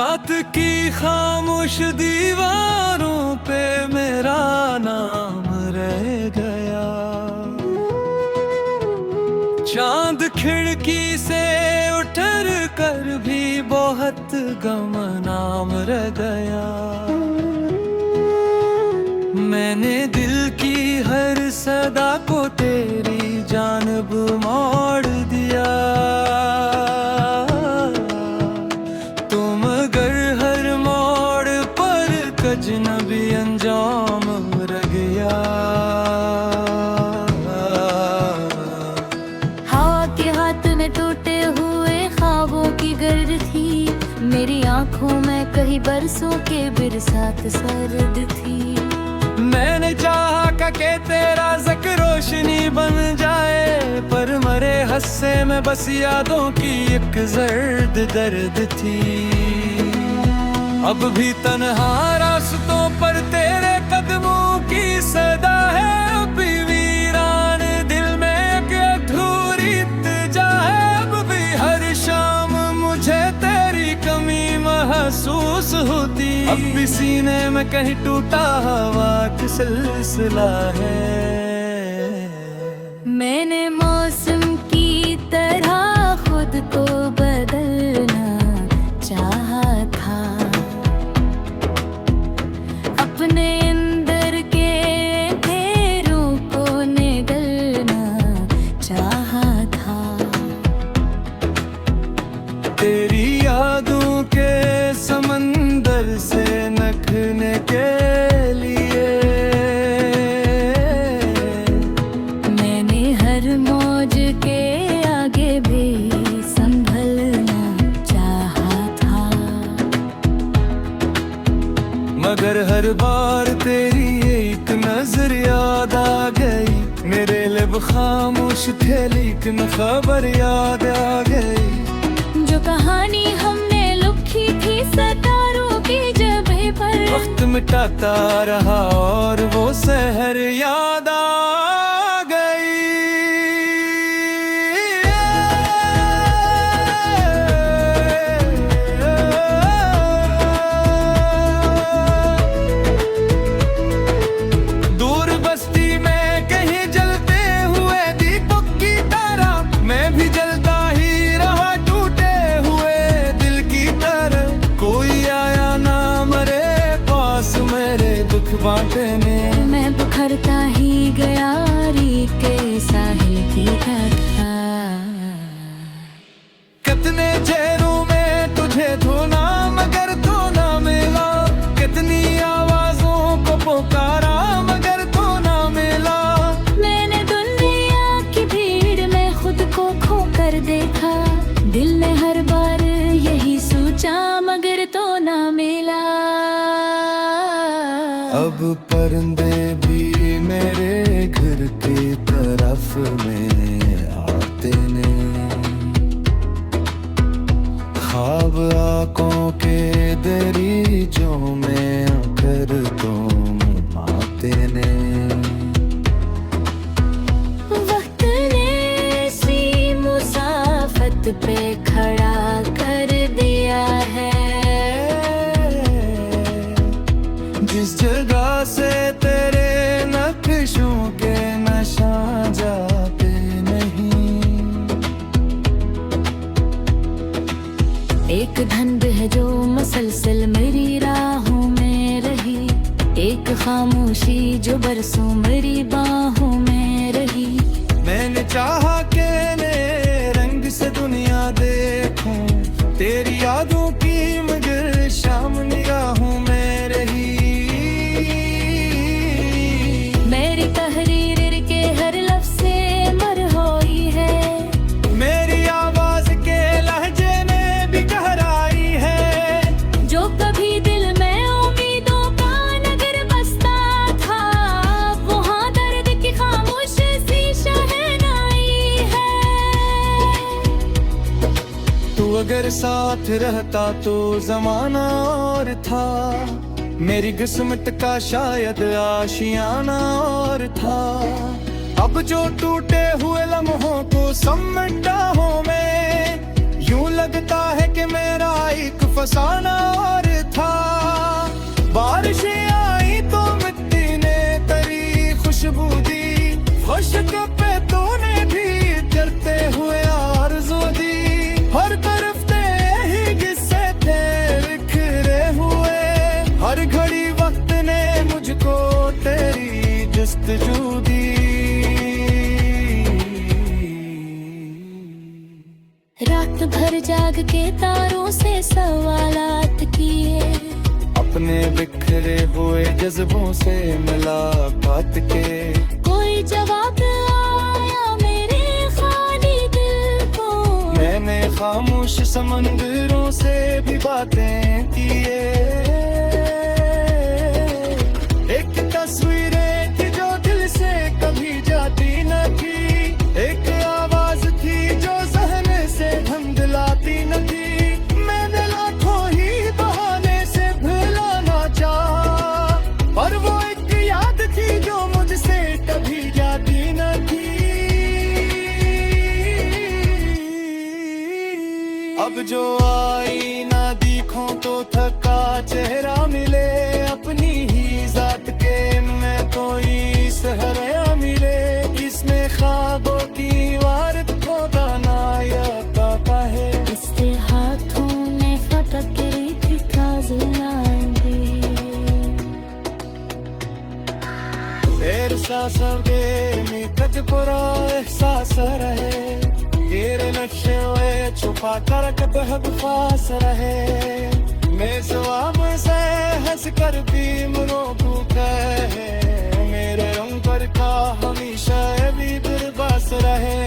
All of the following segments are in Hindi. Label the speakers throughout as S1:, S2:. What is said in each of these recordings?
S1: रात की खामोश दीवारों पे मेरा नाम रह गया। चांद खिड़की से उतर कर भी बहुत गुमनाम रह गया। मैंने दिल की हर सदा को तेरी जानब मोड़ दिया। तुम अगर हर मोड़ पर अजनबी अंजाम रह गया।
S2: हवा के हाथ में टूटे हुए ख्वाबों की गर्द थी। मेरी आंखों में कई बरसों के बरसात सर्द थी।
S1: मैंने चाहा कि तेरा ज़िक्र रोशनी बन जाए, पर मरे हस्से में बस यादों की एक जर्द दर्द थी। अब भी तन्हा रास्तों पर तेरे कदमों की सदा है। अभी वीरान दिल में एक अधूरी इल्तिजा है। अब भी हर शाम मुझे तेरी कमी महसूस होती। अब भी सीने में कहीं टूटा हवा का सिलसिला है।
S2: मैंने मौसम की तरह खुद को बदलना चाहा था। अपने अंदर के अंधेरों को निगलना चाहा था।
S1: तेरी यादों के समंदर से नखने के लिए
S2: मैंने हर मौज के आगे भी संभलना चाहा था।
S1: मगर हर बार तेरी एक नजर याद आ गई। मेरे लब खामोश थे लेकिन खबर याद आ गई।
S2: जो कहानी हमने लिखी थी सितारों की जगह पर,
S1: वक्त मिटाता रहा और वो शहर याद आ गई। दूर बस्ती में कहीं जलते हुए दीपक की तरह मैं भी जलता ही रहा, टूटे हुए दिल की तरह। कोई आया ना मरे पास मेरे दुख बांटने।
S2: मैं बिखरता ही गया री के साहिल की तरह।
S1: कितने चेहरों में तुझे धोना मगर तो ना मिला। कितनी आवाजों को पुकारा मगर तो ना मिला।
S2: मैंने दुनिया की भीड़ में खुद को खो कर देखा। दिल ने हर बार यही सोचा मगर तो ना मिला।
S1: अब परिंदे भी मेरे घर की तरफ में आते ने। ख्वाब आंखों के दरीचों में आकर तुम आते ने।
S2: वक्त ने सी मुसाफत पे खड़ा कर दिया है।
S1: जिस जगह से तेरे नक्शों के नशा जाते नहीं।
S2: एक धंध है जो मसलसल मेरी राहों में रही। एक खामोशी जो बरसों मेरी बाहों में रही।
S1: मैंने चाहा कि नए रंग से दुनिया देखूं। तेरी यादों की मगर शाम निगाहों में रही।
S2: मेरी तहरीर के हर लफ्ज़ से मरहोई है।
S1: मेरी आवाज के लहजे में भी गहराई है।
S2: जो कभी दिल में उम्मीदों का नगर बसता था, वहाँ दर्द की खामोश सी शहनाई है।
S1: तू अगर साथ रहता तो जमाना और था। मेरी किस्मत का शायद आशियाना और था। अब जो टूटे हुए लम्हों को समेटा हूं मैं यूं लगता है कि मेरा एक फसाना और था। बारिशें आई तो मिट्टी ने तेरी खुशबू दी, खुशक पे तूने भी चलते हुए आरज़ू दी। हर तरफ तेरे किस्से थे बिखरे हुए, हर घड़ी वक्त ने मुझको तेरी जस्तजू दी।
S2: रात भर जाग के तारों से सवालात किए,
S1: अपने बिखरे हुए जज्बों से मुलाकात के।
S2: कोई जवाब आया मेरे खाली दिल को,
S1: मैंने खामोश समंदरों से भी बातें किए। एक तस्वीरें थी जो दिल से कभी जाती न थी, एक आवाज थी जो जहन से धुंधलाती न थी। मैंने लाखों ही बहाने से भुलाना चाहा, पर वो एक याद थी जो मुझसे कभी जाती न थी। अब जो आई ना दिखूं तो थका चेहरा मिले, अपनी ही जात के मैं कोई सहरा मिले। इसमें ख्वाबों की वारत खोदा नायक आता है,
S2: इसके हाथों में फटक रही थी काजलांगी।
S1: एहसासगे मिकज पुरा एहसास रहे, तेरे नक्शे वे छुपा कर कब फास रहे। मैं सवाब से हंस कर भी मुनो को कहे, मेरे रंग पर का हमेशा भी बरबास रहे।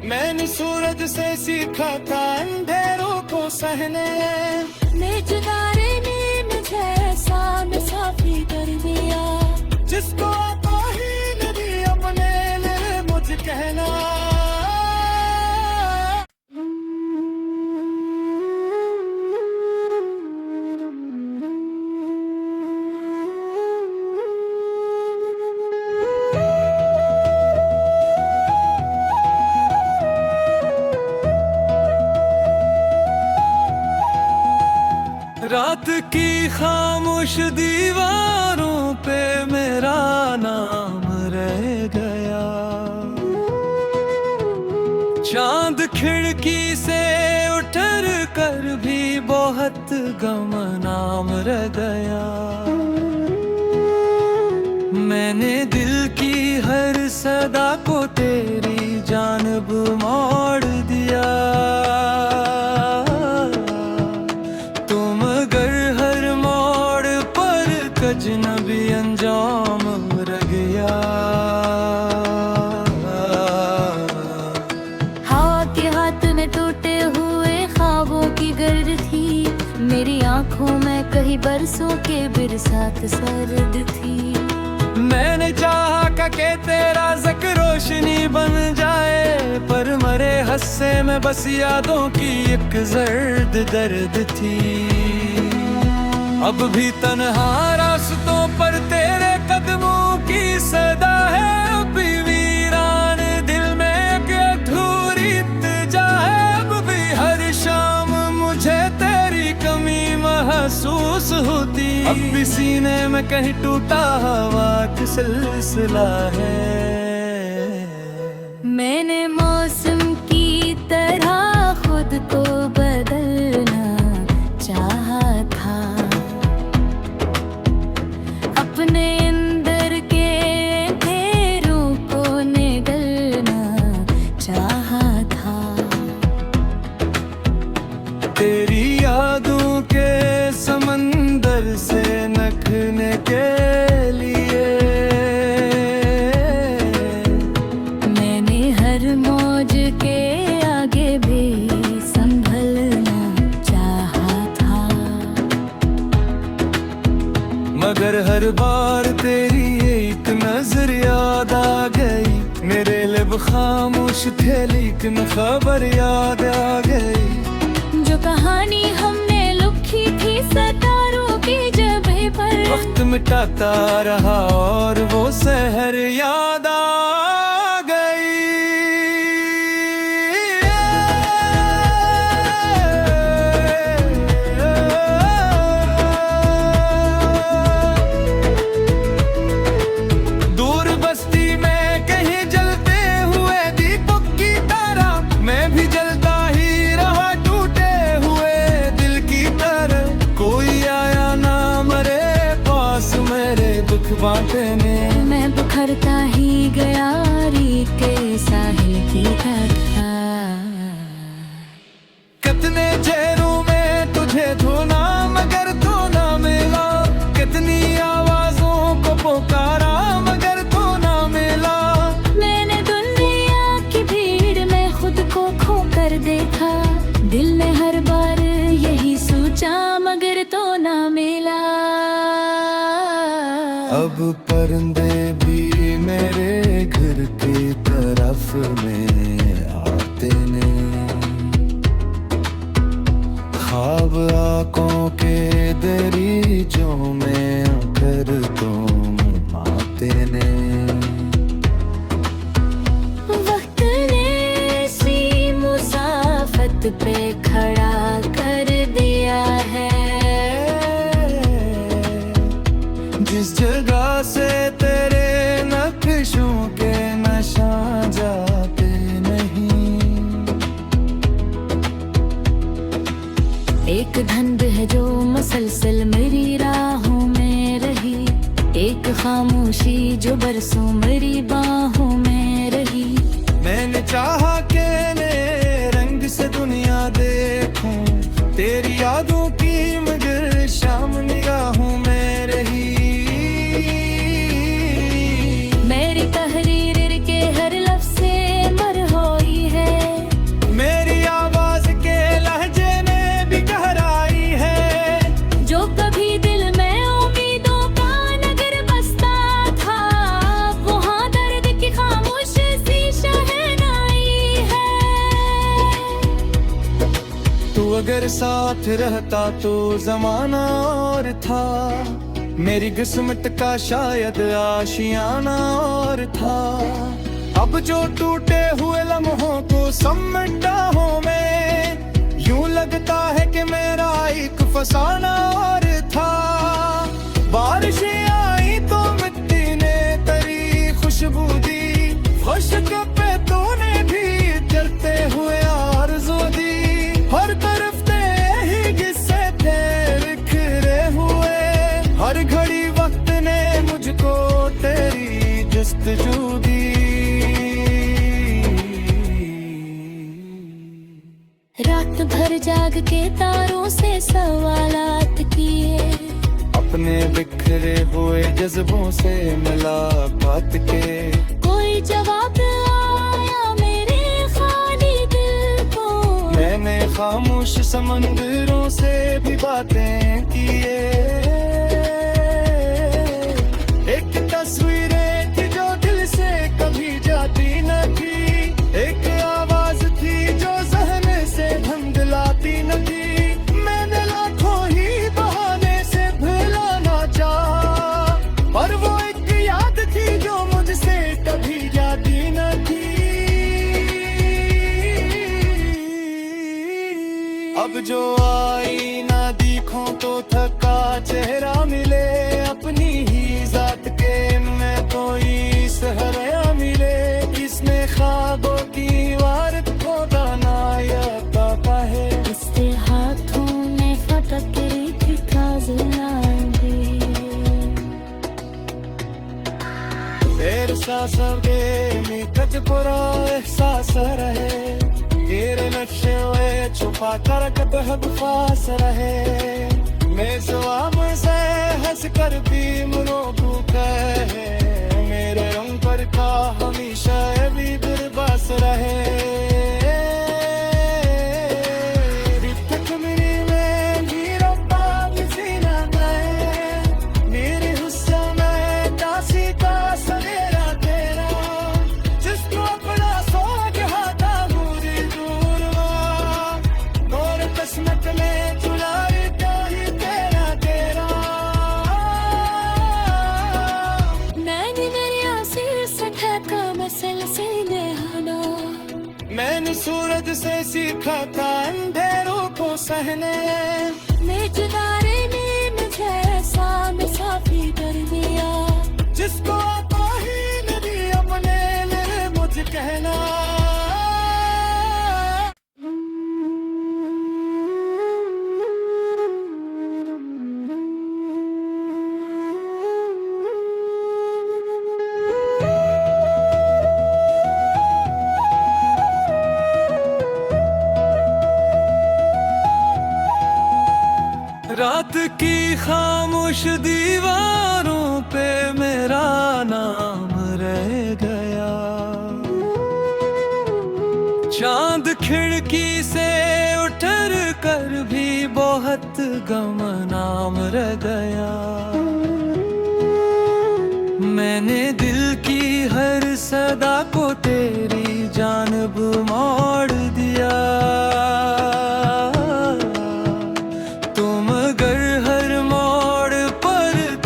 S1: मैंने सूरज से सीखा था अंधेरों को सहने,
S2: निजदारे ने मुझे ऐसा मुसाफी कर दिया,
S1: जिसको आता ही नहीं अपने लिए मुझ कहना। रात की खामोश दीवारों पे मेरा नाम रह गया, चांद खिड़की से उतर कर भी बहुत गुमनाम रह गया। मैंने दिल की हर सदा को तेरी जानब मोड़ दिया। अजनबी अंजाम रह गया।
S2: हवा के हाथ में टूटे हुए ख्वाबों की गर्द थी, मेरी आंखों में कहीं बरसों के बरसात सर्द थी।
S1: मैंने चाहा कि तेरा ज़िक्र रोशनी बन जाए, पर मरे हस्से में बस यादों की एक जर्द दर्द थी। अब भी तन्हा रास्तों पर तेरे कदमों की सदा है, अब भी वीरान दिल में एक अधूरी इत्तेजा है। अब भी हर शाम मुझे तेरी कमी महसूस होती, अब भी सीने में कहीं टूटा हवा का सिलसिला है।
S2: मैंने मौसम की तरह खुद को बदलना चाहा था, अपने अंदर के अंधेरों को निगलना चाहा था।
S1: तेरी यादों के समंदर से नखने के लिए
S2: मैंने हर मौज के आगे भी संभलना
S1: लेकिन खबर याद आ गई।
S2: जो कहानी हमने लिखी थी सितारों की जगह पर,
S1: वक्त मिटाता रहा और वो शहर याद आ बांटने।
S2: मैं बुखरता ही गया रीत के साहिल की तरह।
S1: कितने चेहरों में तुझे ढूंढा मगर तू ना मिला, कितनी आवाजों को पुकारा मगर तू ना मिला।
S2: मैंने दुनिया की भीड़ में खुद को खो कर देखा, दिल ने हर बार यही सोचा मगर तो ना मिला।
S1: अब परिंदे भी मेरे घर की तरफ में आते ने, ख्वाब आँखों के दरीजों में आकर तुम आते ने।
S2: वक्त ने सी मुसाफत पे खड़ा कर दिया है,
S1: जिस जगह से तेरे नक्शों के नशा जाते नहीं।
S2: एक धंध है जो मसलसल मेरी राहों में रही, एक खामोशी जो बरसों मेरी बाहों में रही।
S1: मैंने चाहा के नए रंग से दुनिया देखूं, तेरी यादों की मगर शाम निगाहों में रही।
S2: मेरी तहरीर के हर लफ्ज़ से मरहोई है,
S1: मेरी आवाज के लहजे में भी गहराई है।
S2: जो कभी दिल में उम्मीदों का नगर बसता था, वहाँ दर्द की खामोश सी शहनाई है।
S1: तू अगर साथ रहता तो जमाना और था, मेरी किस्मत का शायद आशियाना और था। अब जो टूटे हुए लम्हों को समेटा हूँ मैं, यूं लगता है कि मेरा एक फसाना और था। बारिशें आई तो मिट्टी ने तेरी खुशबू दी, खुशक पे तूने भी जलते हुए आरज़ू दी। हर तरफ तेरे किस्से थे बिखरे हुए, हर घड़ी वक्त ने मुझको तेरी जस्तजू दी।
S2: रात भर जाग के तारों से सवालात किए,
S1: अपने बिखरे हुए जज्बों से मुलाकात के।
S2: कोई जवाब आया मेरे खाली दिल को,
S1: मैंने खामोश समंदरों से भी बातें किए। एक तस्वीरें थी जो दिल से कभी जाती न थी, एक आवाज थी जो जहन से धुंधलाती न थी। मैंने लाखों ही बहाने से भुलाना चाहा, पर वो एक याद थी जो मुझसे कभी जाती न थी। अब जो आई ना दिखूं तो थका चेहरा मिले, अपनी ही जात के में कोई सहरा मिले। इसमें ख्वाबों की इमारत को बनाया है,
S2: इसके हाथों में फटक रही थी ताज़ी।
S1: तेरे सासगे में कच बुरा एहसास रहे, तेरे नक्शे में छुपा कर कब फास रहे। मैं जवाब से हंस कर भी मुरोबू कहे, मेरे रंग पर का हमेशा भी दुर्बस रहे। सहने।
S2: मेजदारे नींद जैसा मुसाफिर कर दिया,
S1: जिसको आता ही नहीं अपने लिए मुझ कहना। रात की खामोश दीवारों पे मेरा नाम रह गया। चांद खिड़की से उतर कर भी बहुत गुमनाम रह गया। मैंने दिल की हर सदा को तेरी जानब मोड़ दिया।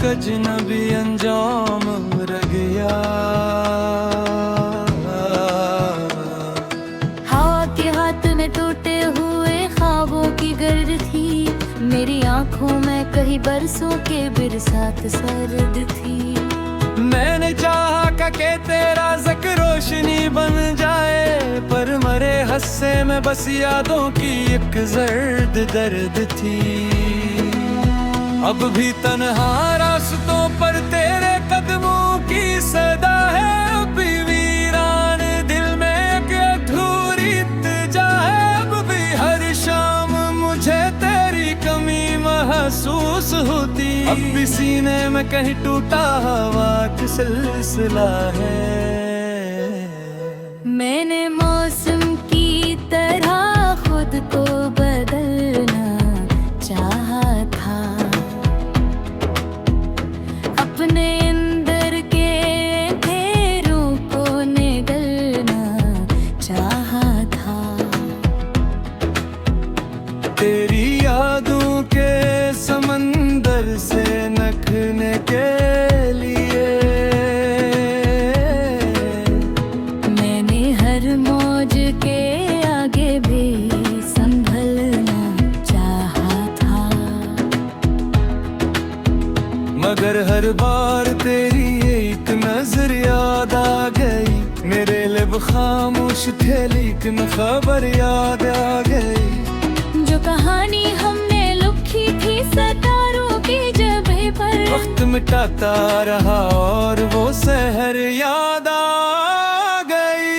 S1: अजनबी अंजाम रह गया।
S2: हवा के हाथ में टूटे हुए ख्वाबों की गर्द थी, मेरी आंखों में कहीं बरसों के बरसात सर्द थी।
S1: मैंने चाहा कि तेरा ज़िक्र रोशनी बन जाए, पर मरे हस्से में बस यादों की एक जर्द दर्द थी। अब भी तन्हा रास्तों पर तेरे कदमों की सदा है, अब भी वीरान दिल में एक अधूरी इत्तेजा है। अब भी हर शाम मुझे तेरी कमी महसूस होती, अब भी सीने में कहीं टूटा हवा का सिलसिला है।
S2: मैंने मौसम की तरह खुद को बदलना चाहा था, अपने अंदर के अंधेरों को निगलना चाहा था।
S1: तेरी यादों के समंदर से नखने के लिए
S2: मैंने हर मौज के आगे भी संभलना चाहा था,
S1: मगर हर बार तेरी एक नजर याद आ गई। मेरे लब खामोश थे लेकिन खबर याद आ गई।
S2: जो कहानी हमने लिखी थी सितारों की जगह पर,
S1: वक्त मिटाता रहा और वो शहर याद आ गई।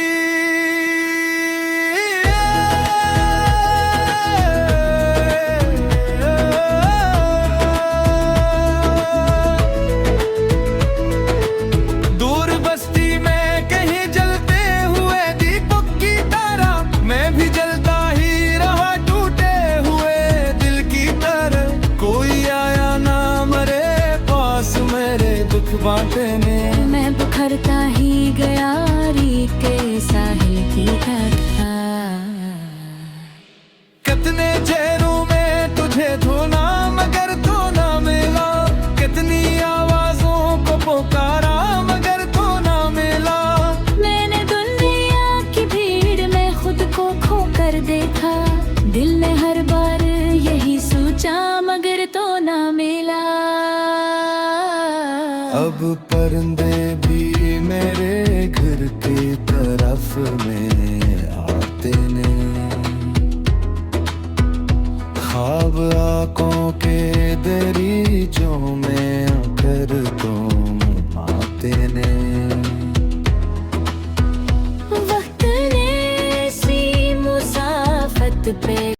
S1: दूर बस्ती में कहीं जलते हुए दीपक की तरह मैं भी जलता ही रहा, टूटे हुए दिल की तरह। कोई आया ना मरे पास मेरे दुख बांटने,
S2: मैं बुखरता ही गया री के साहिल की तरह।
S1: कितने चेहरों में तुझे धोना मगर तो ना मिला, कितनी आवाजों को पुकारा मगर तो ना मिला।
S2: मैंने दुनिया की भीड़ में खुद को खो कर देखा, दिल ने हर बार यही सोचा मगर तो ना मिला।
S1: अब परिंदे भी मेरे घर की तरफ में आते ने, ख्वाब आंखों के दरीचों में आकर तुम आते ने।
S2: वक्त ने सी मुसाफत पे